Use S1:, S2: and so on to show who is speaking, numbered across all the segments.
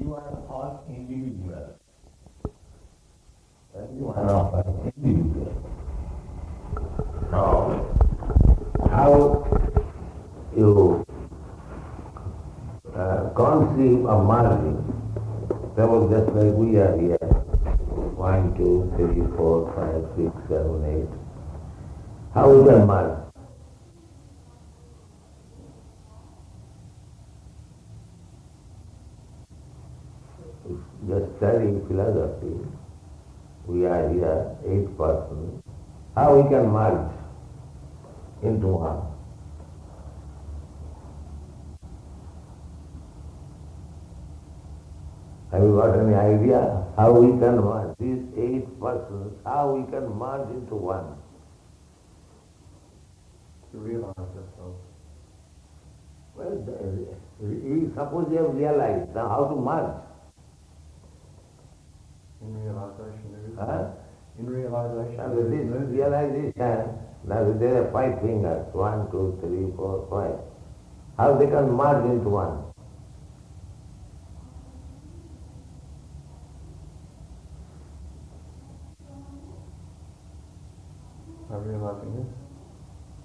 S1: you are all individual. You are all individual. Now, how you conceive of margin? Suppose just like we are here, 1, 2, 3, 4, 5, 6, 7, 8. How we can merge? Just studying philosophy, we are here, 8 persons. How we can merge into one? Have you got any idea how we can merge? These 8 persons, how we can merge into one?
S2: To realize ourselves.
S1: Well, suppose you have realized, now how to merge?
S2: In realization there is
S1: Huh?
S2: In realization
S1: Now
S2: there
S1: with
S2: is
S1: this
S2: movement.
S1: realization, now there are 5 fingers, 1, 2, 3, 4, 5. How they can merge into one?
S2: By realizing this.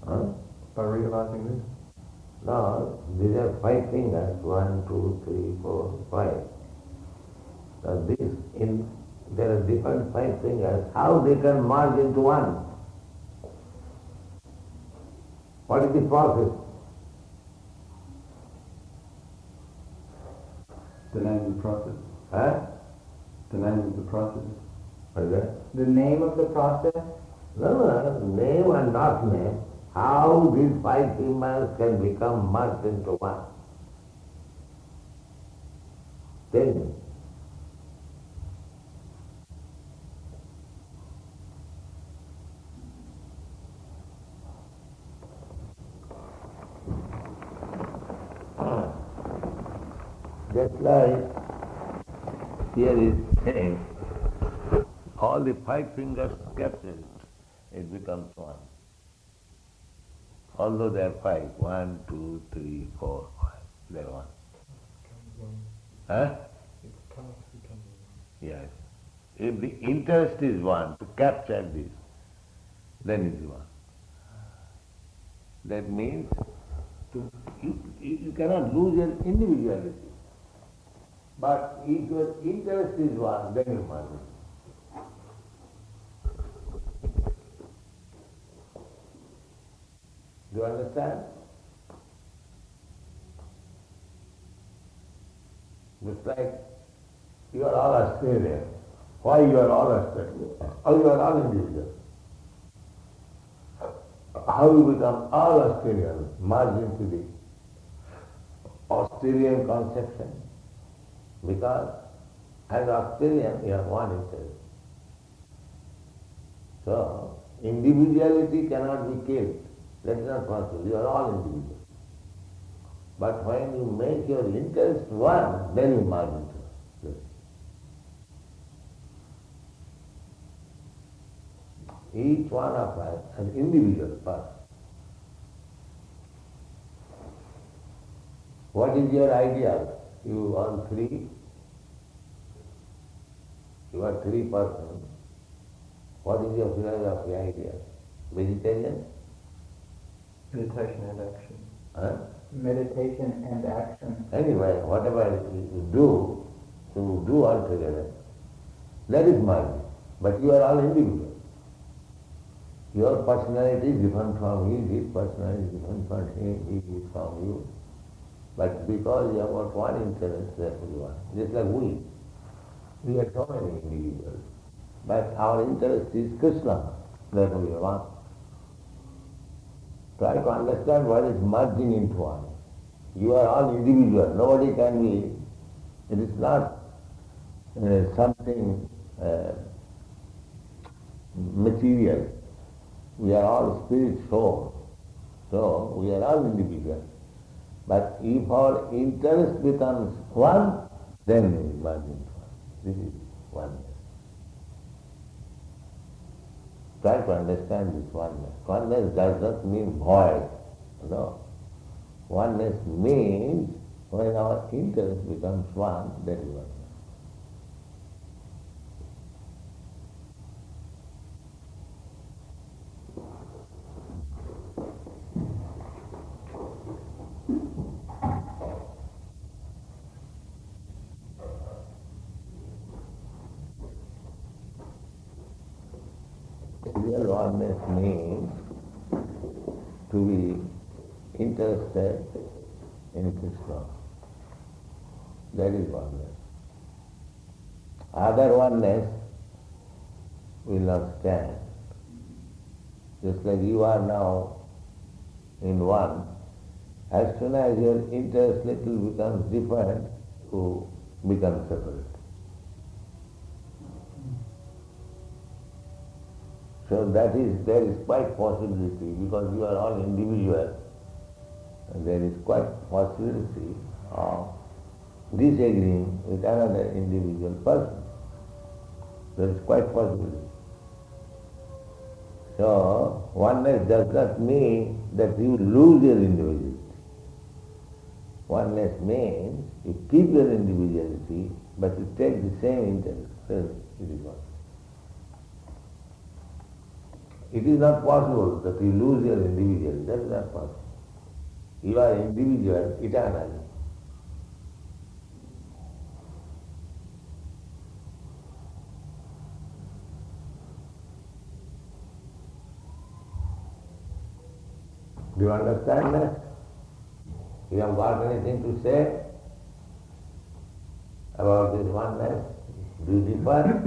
S1: Huh?
S2: By realizing this.
S1: No, these are 5 fingers, 1, 2, 3, 4, 5. Now there are different 5 fingers, how they can merge into one? What is the process?
S2: The name of the process.
S1: Huh?
S2: The name of the process.
S1: What is that?
S3: The name of the process?
S1: No, name and not name. How these 5 fingers can become merged into one? Tell me. Just like here is saying, all the 5 fingers captured, it becomes one. Although there are 5, 1, 2, 3, 4, 5, they are one. Huh? Yes. If the interest is one, to capture this, then it is one. That means you cannot lose your individuality. But if your interest is one, then you merge it. Do you understand? Just like you are all Australian. Why you are all Australian? Or you are all individual? How you become all Australian, merge into the Australian conception? Because as Australian, you have one interest. So, individuality cannot be killed. That is not possible. You are all individual. But when you make your interest one, then you merge into it. Each one of us an individual person. What is your ideal? You all 3. You are 3 persons. What is your philosophy idea? Vegetarian?
S2: Meditation and action.
S1: Huh?
S3: Meditation and action.
S1: Anyway, whatever you do all together, that is mind. But you are all individual. Your personality is different from his personality is different from him, he is from you. But because you have got one interest, therefore you are. Just like we are so many individuals. But our interest is Krishna, therefore we are one. Try to understand what is merging into one. You are all individual, nobody can be, it is not something material. We are all spirit soul, so we are all individual. But if our interest becomes one, then we merge into one. This is oneness. Try to understand this oneness. Oneness does not mean void. No. Oneness means When our interest becomes one, that is one. Real oneness means to be interested in Krishna. That is oneness. Other oneness will not stand. Just like you are now in one, as soon as your interest little becomes different, you become separate. So there is quite possibility, because you are all individual, and there is quite possibility of disagreeing with another individual person. There is quite possibility. So oneness does not mean that you lose your individuality. Oneness means you keep your individuality, but you take the same interest. So it is one. It is not possible that you lose your individuality. That is not possible. You are individual eternally. Do you understand that? You have got anything to say about this oneness? Do you differ?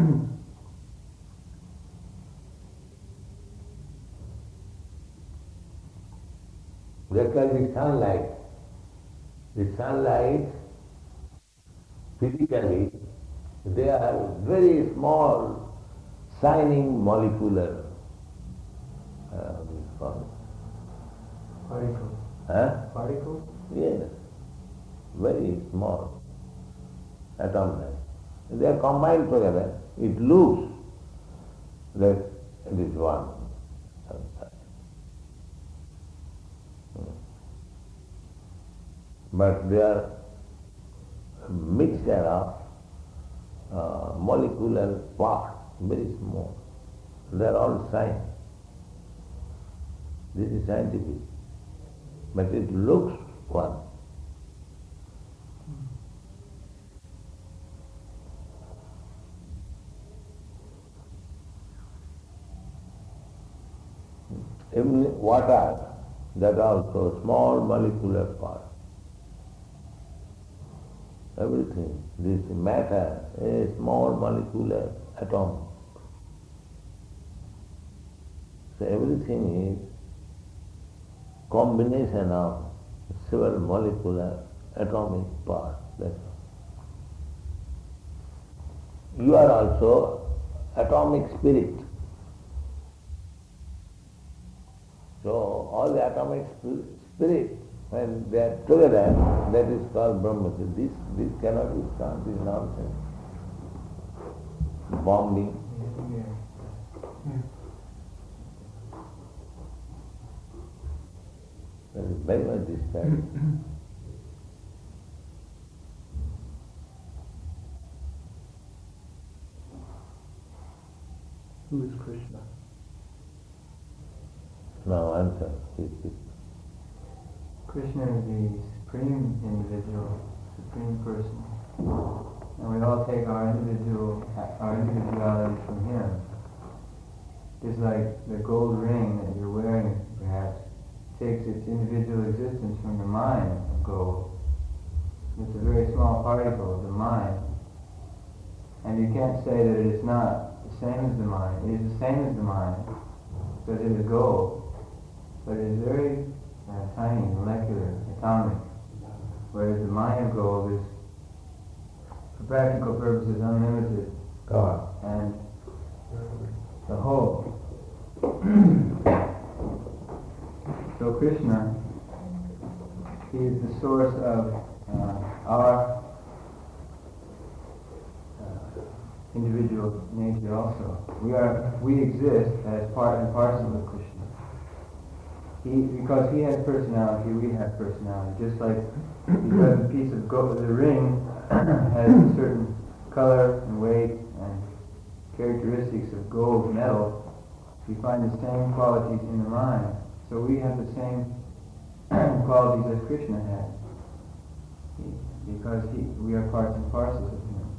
S1: Just like the sunlight. The sunlight, physically, they are very small, shining molecular.
S3: Particles.
S1: Huh?
S3: Particles?
S1: Yes, very small atom size. They are combined together. It looks that it is one. But they are a mixture of molecular parts, very small. They are all science. This is scientific. But it looks one. Even water, that also small molecular part. Everything, this matter, a small molecular atom. So everything is combination of several molecular atomic parts. That's all. You are also atomic spirit. So all the atomic spirit, when they are together, that is called Brahma. This cannot be done, this is nonsense. Bombing. That is very much disturbing.
S2: Who is Krishna?
S1: Now answer.
S3: Krishna is the supreme individual, supreme person. And we all take our individuality from him. Just like the gold ring that you're wearing, perhaps, takes its individual existence from the mind of gold. It's a very small particle of the mind. And you can't say that it is not the same as the mind. It is the same as the mind, because it is gold. But it is very tiny, molecular, atomic. Whereas the mind of gold is, for practical purposes, unlimited.
S1: God.
S3: And the whole. So Krishna, he is the source of our individual nature also. We exist as part and parcel of Krishna. Because he has personality, we have personality. Just like because the piece of gold, the ring, has a certain color and weight and characteristics of gold metal, we find the same qualities in the mind. So we have the same qualities as Krishna had, because we are parts and parcels of him.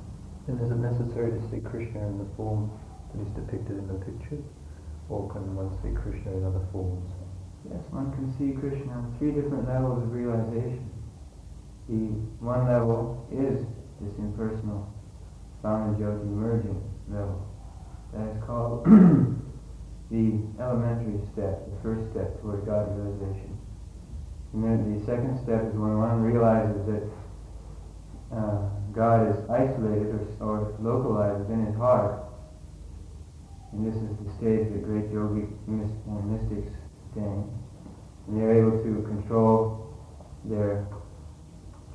S2: And is it necessary to see Krishna in the form that is depicted in the picture? Or can one see Krishna in other forms?
S3: Yes, one can see Krishna on 3 different levels of realization. The one level is this impersonal Brahma-Jyoti merging level. That is called the elementary step, the first step toward God realization. And then the second step is when one realizes that God is isolated or localized within his heart. And this is the stage that great yogic mystics attain. And they're able to control their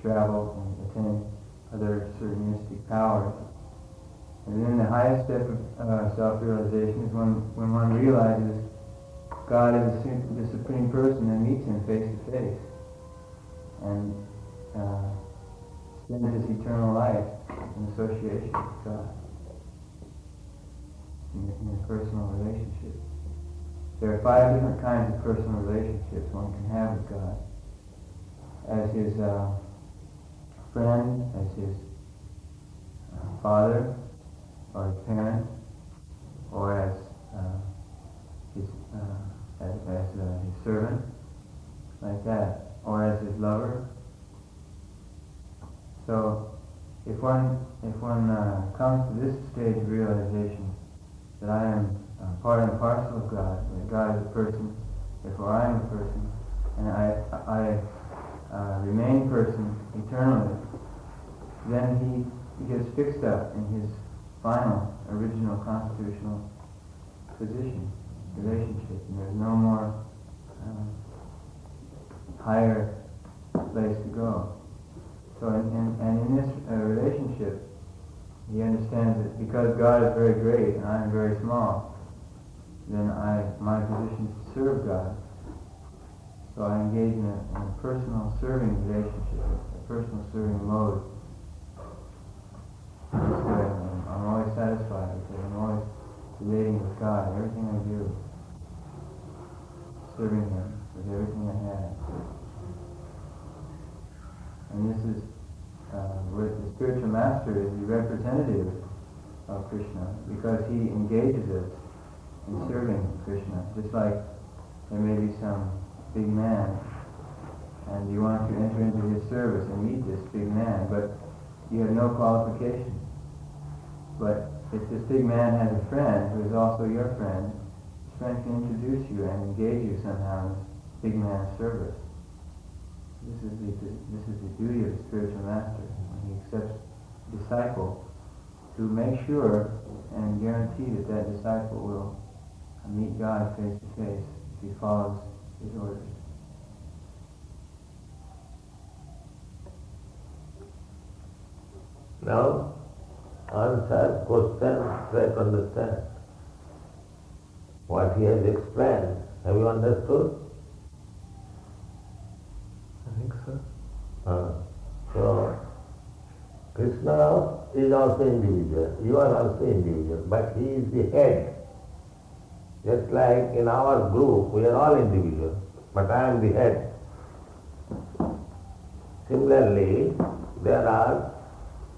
S3: travel and attain other certain mystic powers. And then the highest step of self-realization is when one realizes God is the Supreme Person and meets him face to face. And spends his eternal life in association with God. In a personal relationship. There are 5 different kinds of personal relationships one can have with God. As his friend, as his father, or his parent, or as his servant, like that, or as his lover. So, if one comes to this stage of realization that I am part and parcel of God, that God is a person, therefore I am a person, and I remain person eternally, then he gets fixed up in his final, original, constitutional position, relationship, and there's no more higher place to go. So, in this relationship, he understands that because God is very great and I am very small, then my position is to serve God. So I engage in a personal serving relationship, a personal serving mode. This way, I'm always satisfied with it. I'm always relating with God. Everything I do, serving Him with everything I have. And this is where the spiritual master is the representative of Krishna, because he engages us in serving Krishna. Just like there may be some big man, and you want to enter into his service and meet this big man, but you have no qualification. But if this big man has a friend who is also your friend, this friend can introduce you and engage you somehow in this big man's service. This is the duty of the spiritual master when he accepts a disciple, to make sure and guarantee that disciple will meet God face to face if he follows his orders.
S1: Now, answer question, try to understand what he has explained. Have you understood?
S2: I think so.
S1: So, Krishna is also individual. You are also individual, but he is the head. Just like in our group, we are all individual, but I am the head. Similarly, there are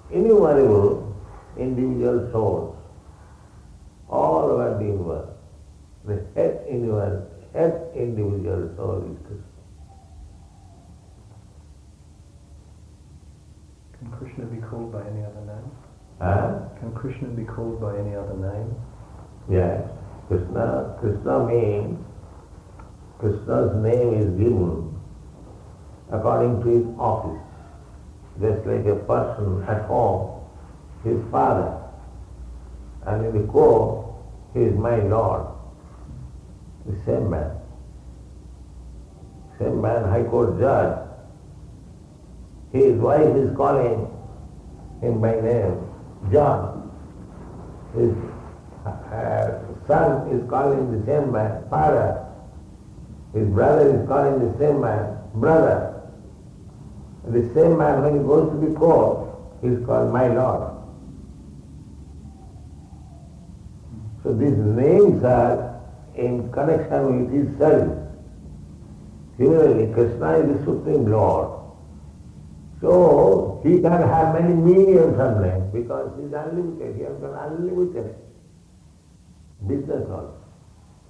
S1: innumerable individual souls all over the universe. The head individual soul is Krishna.
S2: Can Krishna be called by any other name?
S1: Huh?
S2: Can Krishna be called by any other name?
S1: Yes. Krishna means, Krishna's name is given according to his office. Just like a person at home, his father, and in the court, he is my Lord. The same man. Same man, High Court judge. His wife is calling him by name, John. His son is calling the same man, father. His brother is calling the same man, brother. The same man, when he goes to the court, is called my lord. So these names are in connection with his service. Similarly, Krishna is the Supreme Lord. So he can have many millions of names because he is unlimited. He has got unlimited business also.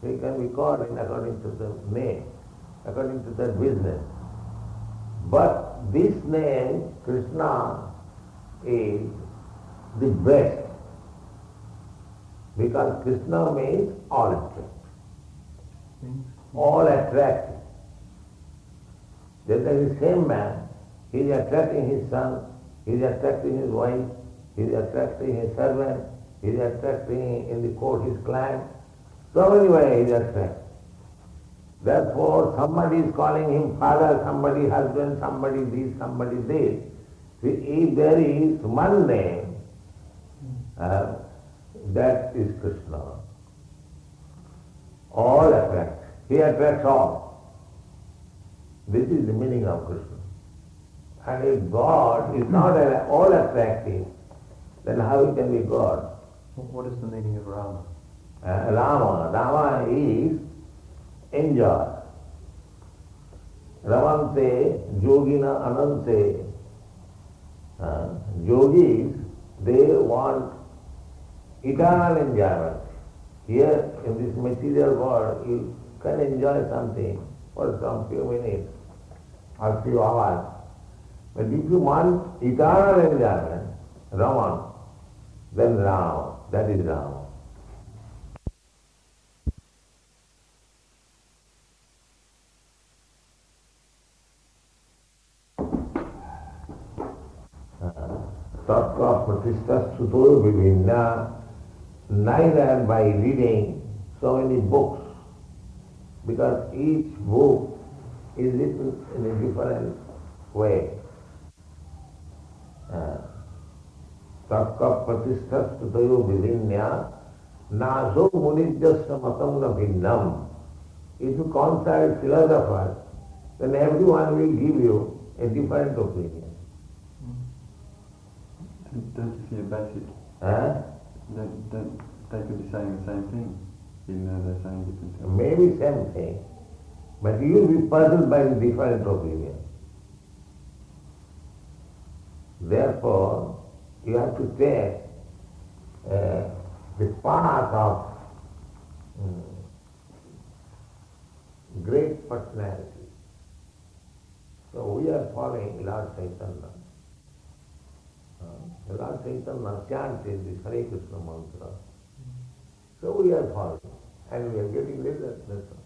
S1: So he can be called in according to the name, according to the business. But this name, Krishna, is the best. Because Krishna means all attractive. All attractive. Just like the same man, he is attracting his son, he is attracting his wife, he is attracting his servant, he is attracting in the court his client. So many ways he is attracting. Therefore, somebody is calling him father, somebody husband, somebody this, somebody this. If there is one name, that is Krishna. All attract. He attracts all. This is the meaning of Krishna. And if God is not all attractive, then how he can be God?
S2: What is the meaning of Rama?
S1: Rama is enjoy. Ramante, yogina anante. Yogis, they want eternal enjoyment. Here in this material world, you can enjoy something for some few minutes or few hours. But if you want eternal enjoyment, Raman, then Ram, that is Ram. Tattva Pratishta Suto Vivinna, neither by reading so many books, because each book is written in a different way. Tattva Pratishta Suto Vivinna, Naso Munijyasya Matam na Bhinnam. If you consult philosophers, then everyone will give you a different opinion.
S4: Don't you feel basic? Don't they could be saying the same thing, even though they're saying different things?
S1: Maybe same thing, but you will be puzzled by the different opinion. Therefore, you have to take the path of great personality. So we are following Lord Chaitanya. Lord Chaitanya chanted this Hare Krishna mantra. So we are following and we are getting results. That's all.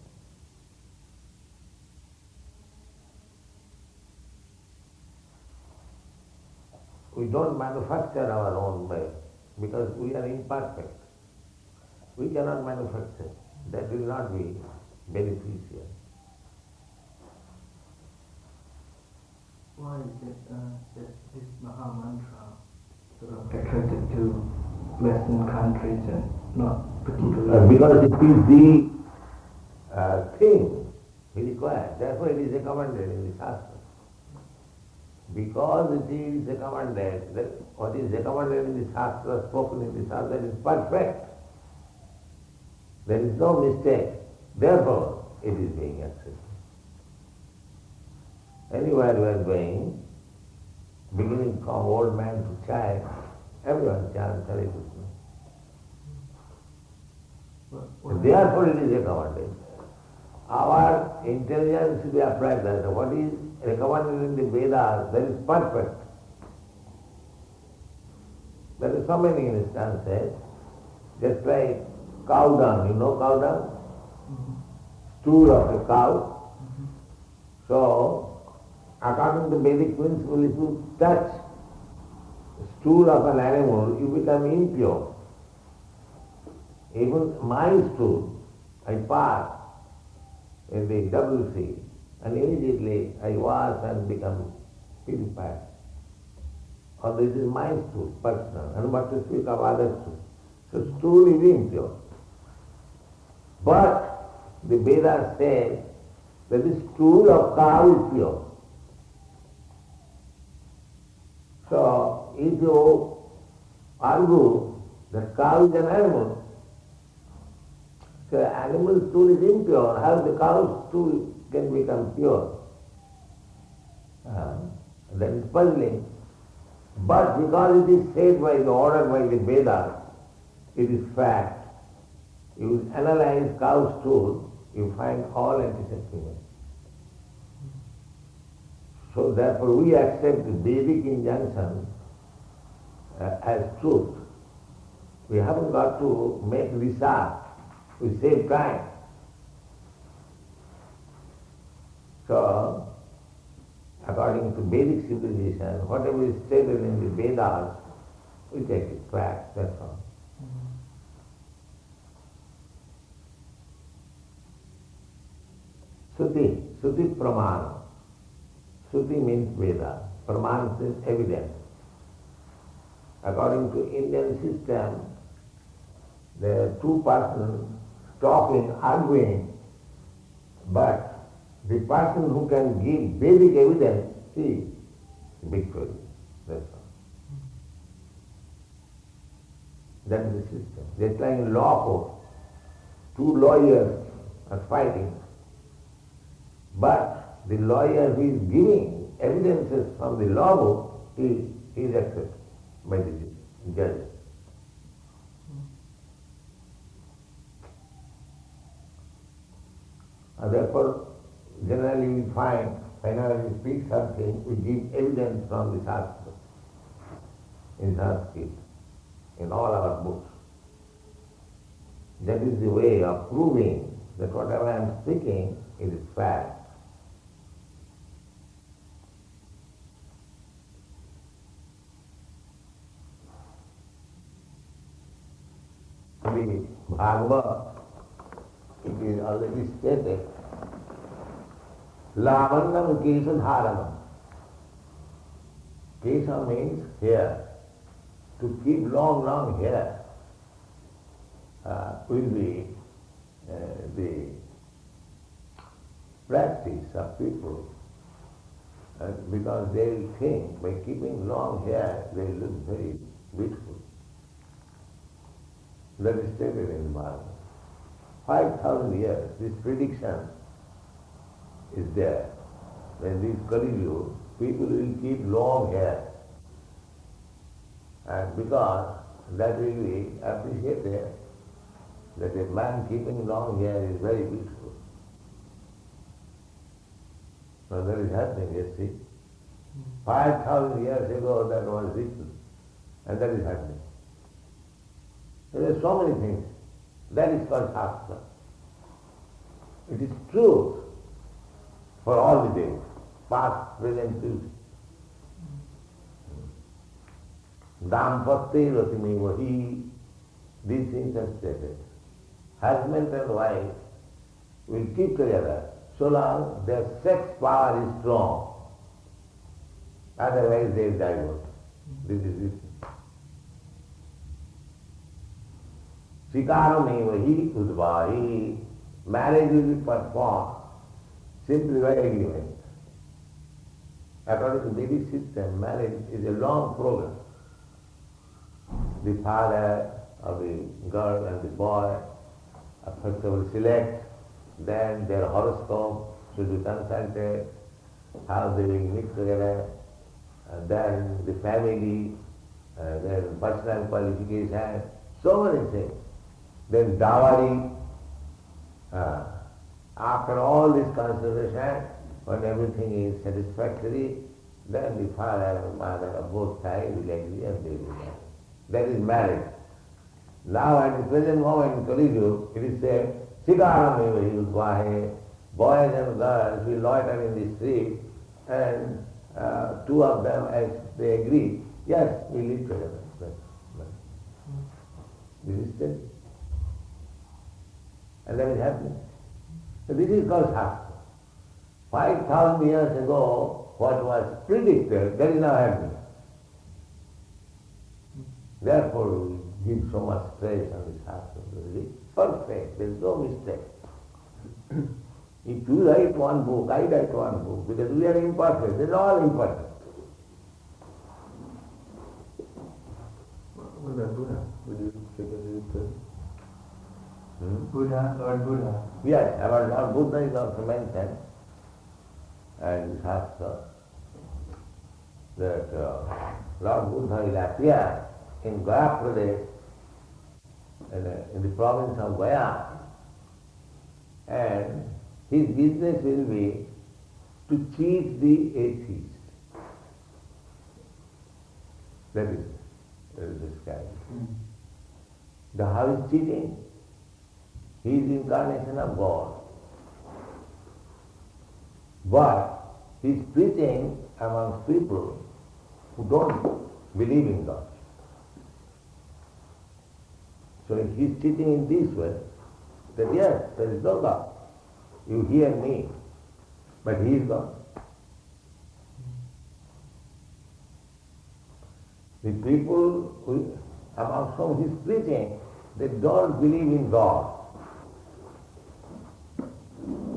S1: We don't manufacture our own way because we are imperfect. We cannot manufacture. That will not be beneficial.
S3: Why is it that this Maha Mantra sort of attracted to Western countries and not particularly?
S1: Because it is the thing required. Therefore it is recommended in the Shastra. Because it is recommended, that what is recommended in the Shastra, spoken in the Shastra, is perfect. There is no mistake. Therefore it is being accepted. Anywhere we are going, beginning from old man to child, everyone chants Hare Krishna. And therefore it is recommended. Our intelligence should be applied that what is recommended in the Vedas, that is perfect. There are so many instances, just like cow dung, you know cow dung? Stool of a cow. So, according to Vedic principle, if you touch stool of an animal, you become impure. Even my stool, I pass in the WC, and immediately I wash and become purified. Or this is my stool, personal, and what to speak of other stool. So stool is impure. But the Vedas say that the stool of cow is pure. if you argue that cow is an animal, so animal stool is impure, how the cow's stool can become pure? That is puzzling. But because it is said by the order by the Vedas, it is fact. You analyze cow stool, you find all antiseptic. So therefore we accept the Vedic injunction as truth. We haven't got to make research. We save time. So, according to Vedic civilization, whatever is stated in the Vedas, we take it fact, that's all. Suti Pramana. Suti means Veda. Pramana means evidence. According to Indian system, there are two persons talking, arguing, but the person who can give Vedic evidence, he is victorious. That's all. That is the system. They are trying in law court. Two lawyers are fighting. But the lawyer who is giving evidences from the law book, he is accepted by the judge. And therefore, generally we find, whenever we speak something, we give evidence from the Shastra, in Sanskrit, in all our books. That is the way of proving that whatever I am speaking is fact. The Bhagavad, it is already stated, Lavannam Kesha Dharanam. Kesha means hair. To keep long hair will be the practice of people, because they will think by keeping long hair they look very beautiful. That is stated in the Bhagavad. 5,000 years, this prediction is there. When this Kali Yuga, people will keep long hair. And because that will be appreciated, that a man keeping long hair is very beautiful. Now that is happening, you see. 5,000 years ago that was written, and that is happening. There are so many things. That is called Shastra. It is truth for all the days, past, present, future. Dampatya ratimevahi, these things are stated. Husband and wife will keep together so long their sex power is strong. Otherwise they divorce. This is it. Sikarameva udvahi, marriage will be performed simply by agreement. According to Vedic system, marriage is a long program. The father of the girl and the boy first of all select, then their horoscope should be consulted, how they will meet together, and then the family, their personal qualification, so many things. Then dowry. After all this consideration, when everything is satisfactory, then the father and mother of both sides will agree and they will marry. That is marriage. Now at the present moment in Kali Yuga, it is said, Sikarameva yudvahe, boys and girls will loiter in the street, and two of them, as they agree, yes, we live together. This is said. And that is happening. So this is called Shastra. 5,000 years ago, what was predicted, that is now happening. Therefore, we give so much stress on the Shastra. It is perfect, there is no mistake. If you write one book, I write one book, because we are imperfect, they are all imperfect.
S2: What about Buddha? Would you figure he is the
S3: Buddha, Lord Buddha.
S1: Yes, about Lord Buddha is also mentioned and Shastra that Lord Buddha will appear in Gaya Pradesh, in the province of Gaya, and his business will be to cheat the atheist. That is described. The how is cheating? He is incarnation of God. But he is preaching amongst people who don't believe in God. So he is teaching in this way that yes, there is no God. You hear me, but he is God. The people amongst whom he is preaching, they don't believe in God.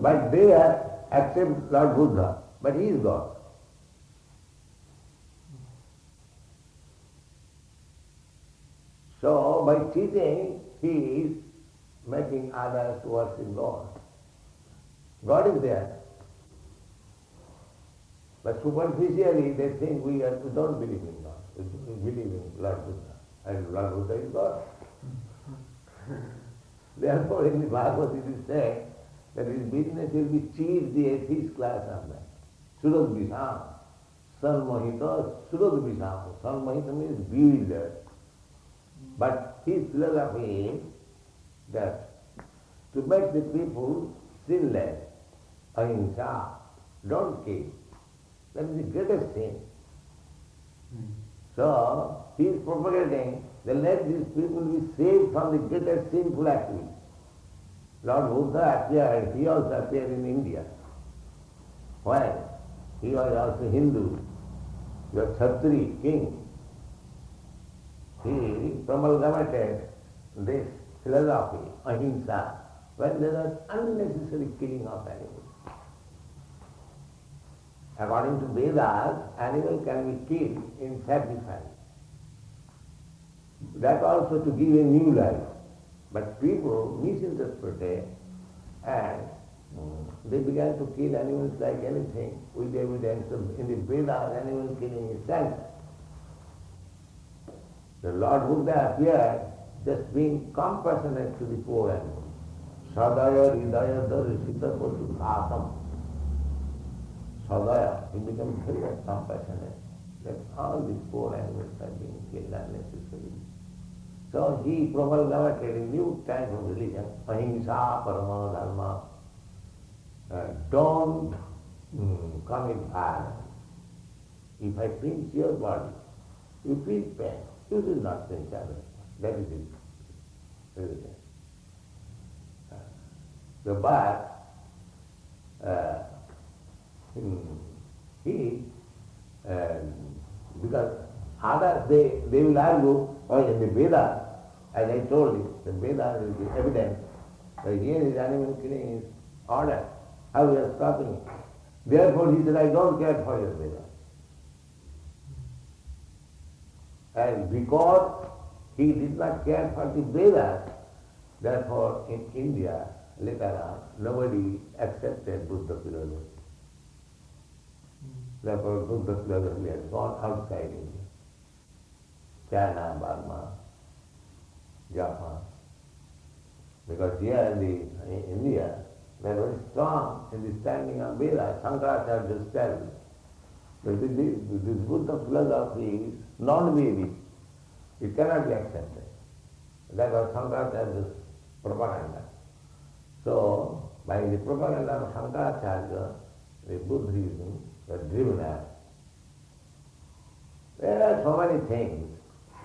S1: But they accept Lord Buddha, but he is God. So by cheating, he is making others worship God. God is there. But superficially they think we don't believe in God. We believe in Lord Buddha. And Lord Buddha is God. Therefore in the Bhagavad it is said that his business will be cheat the atheist class of man. Surad Visham. Sanmohita Surad Visham. Sanmohita means bewildered. But his philosophy is that to make the people sinless, ahimsa, don't kill. That is the greatest sin. So he is propagating that let these people be saved from the greatest sinful activity. Lord Buddha appeared, he also appeared in India. Why? He was also Hindu. He was Kshatri, king. He promulgated this philosophy, ahimsa, when there was unnecessary killing of animals. According to Vedas, animal can be killed in sacrifice. That also to give a new life. But people misinterpret it and they began to kill animals like anything with evidence of, in the Vedas, animal killing is sanctioned. The Lord Buddha appeared just being compassionate to the poor animals. Sadaya hridaya darshita pasu khasam. Sadaya, he became very compassionate that all these poor animals are being killed unnecessarily. So he promulgated a new type of religion, ahimsa parama dharma. Don't commit violence. If I pinch your body, you feel pain. You should not pinch others. That is it. Religion. The but because others they will argue, in the Vedas, as I told you, the Vedas is the evidence that here is animal killing is order. How we are stopping it. Therefore he said, I don't care for your Vedas. And because he did not care for the Vedas, therefore in India, later on, nobody accepted Buddha philosophy. Therefore Buddha philosophy has gone outside India. China, Burma, Japan. Because here in India, they are very strong in the standing of Vedas. Shankaracharya established. But this Buddha philosophy is non-Vedic. It cannot be accepted. That was Shankaracharya's propaganda. So, by the propaganda of Shankaracharya, the Buddhism was driven out. There are so many things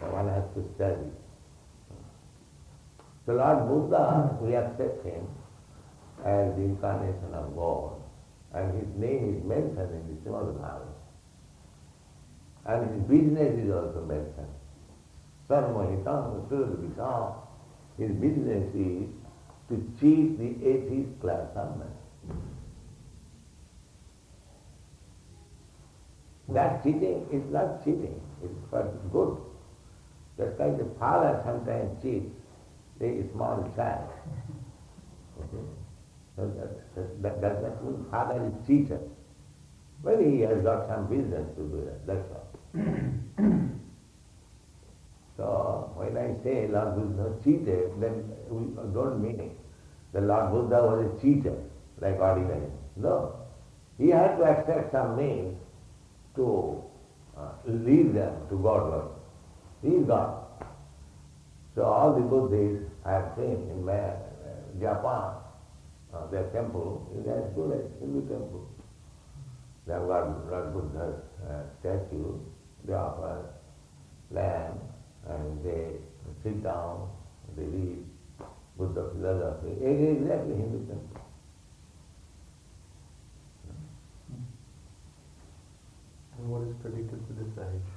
S1: that one has to study. So Lord Buddha, we accept him as the incarnation of God, and his name is mentioned in the Srimad Bhagavatam. And his business is also mentioned. Sarmohitam Surad. His business is to cheat the atheist class of men. That cheating is not cheating, it's for good. Just Just like the father sometimes cheats a small child. Okay? So that does not mean father is cheater. Well, he has got some business to do that, that's all. So when I say Lord Buddha cheated, then we don't mean the Lord Buddha was a cheater, like ordinary. No. He had to accept some means to lead them to God worship. He is God. So all the Buddhists I have seen in Japan, their temple is as good as Hindu temple. They have got Lord Buddha's statue, they offer lamb, and they sit down, they read Buddha philosophy. Exactly Hindu temple.
S2: And what is predicted for this age?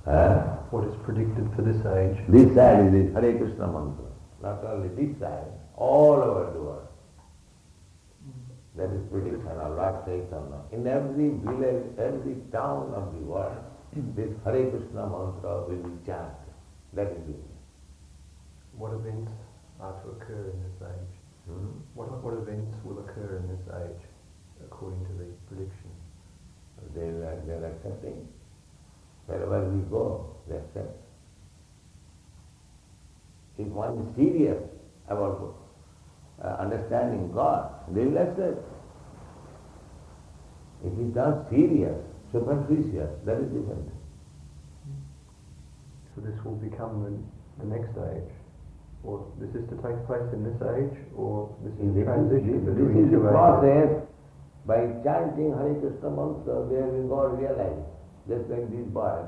S1: Huh?
S2: What is predicted for this age?
S1: This side is the Hare Krishna mantra. Not only this side, all over the world. That is prediction of Lord Chaitanya. In every village, every town of the world, this Hare Krishna mantra will be chanted. That is it.
S2: What events are to occur in this age? What events will occur in this age, according to the prediction?
S1: They are accepting. Wherever we go, they accept. If one is serious about understanding God, they will accept. If he is not serious, superficial, that is different.
S2: So this will become the next age? Or this is to take place in this age, or this is a transition
S1: This
S2: between
S1: is the
S2: two ages?
S1: process. By chanting Hare Krishna mantra, they will God realize. Just like these boys.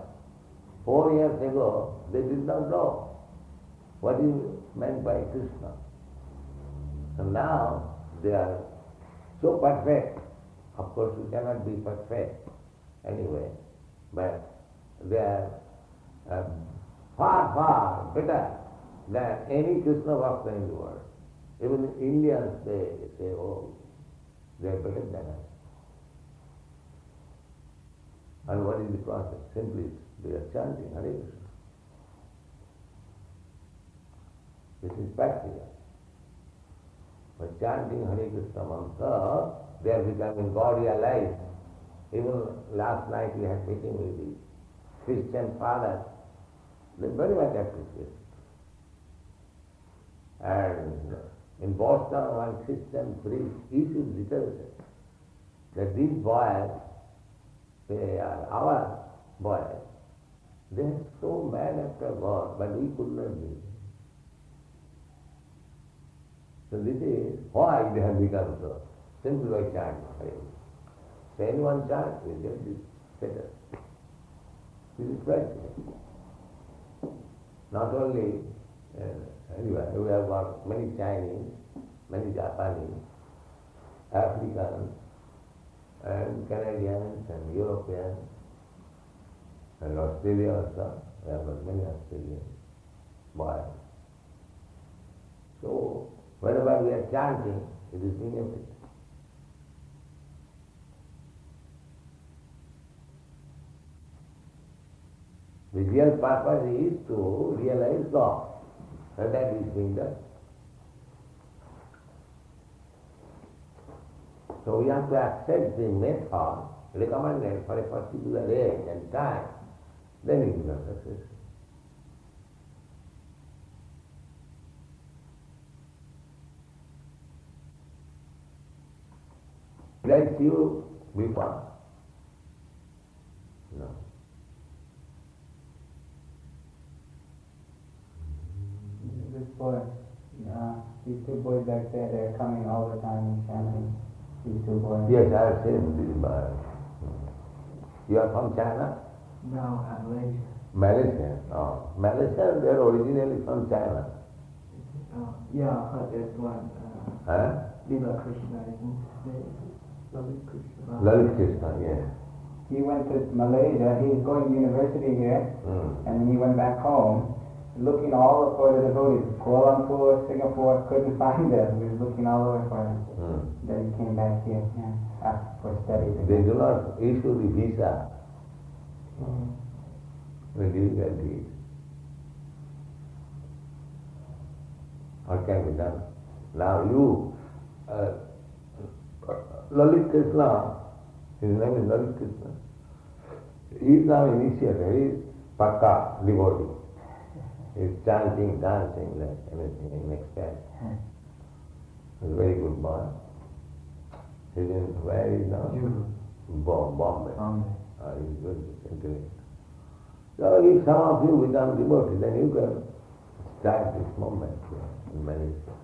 S1: 4 years ago, they did not know what is meant by Krishna. And now they are so perfect. Of course, we cannot be perfect anyway, but they are far, far better than any Krishna Bhakta in the world. Even Indians, they say, oh, they are better than us. And what is the process? Simply, they are chanting Hare Krishna. This is practical. By chanting Hare Krishna mantra, they are becoming God realized. Even last night we had meeting with the Christian fathers. They very much appreciate it. And in Boston, one Christian priest issued literature that these boys, they are our boys. They are so mad after God, but we could not be. So this is why they have become so. Simply by chanting. So anyone chants will get this status. This is practical. Not only, anyway, we have got many Chinese, many Japanese, Africans, and Canadians, and Europeans, and Australia also. We have got many Australians, boys. So, whenever we are chanting, it is being effective. The real purpose is to realize God. And that is being done. So we have to accept the method recommended for a particular age and time. Then it becomes successful. Like you before? No.
S3: This boy, these two boys back there, they're coming all the time and chanting. These two boys.
S1: Yes, I have seen this boy. You are from China?
S3: No, Malaysia.
S1: Malaysia. Oh. Malaysia, they are originally from China.
S3: Yeah, there's one.
S1: Huh?
S3: Lila Krishna, isn't it? Lalit Krishna.
S1: Lalit Krishna, yes.
S3: He went to Malaysia. He's going to university here, and then he went back home, looking all over for the devotees. Kuala Lumpur, Singapore, couldn't find them. He was looking all over for them. Then he came back here, for studies.
S1: They do not issue the visa. Very difficult it is. What can be done? Now you, Lalit Krishna, his name is Lalit Krishna. He is now initiated, he is Pakka devotee. He is chanting, dancing, like anything in extent. He's a very good boy. He's in, where is he now? Bombay. He's good, intelligent. So if some of you become devotees, then you can start this movement in Malaysia.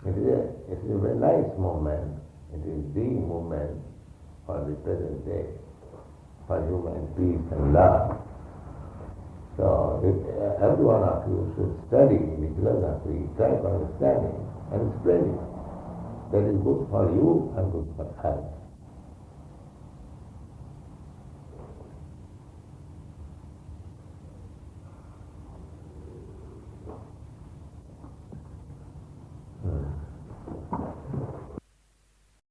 S1: It is a very nice movement. It is the movement for the present day, for human peace and love. So every one of you should study the philosophy, try to understand it and spread it. That is good for you and good for us.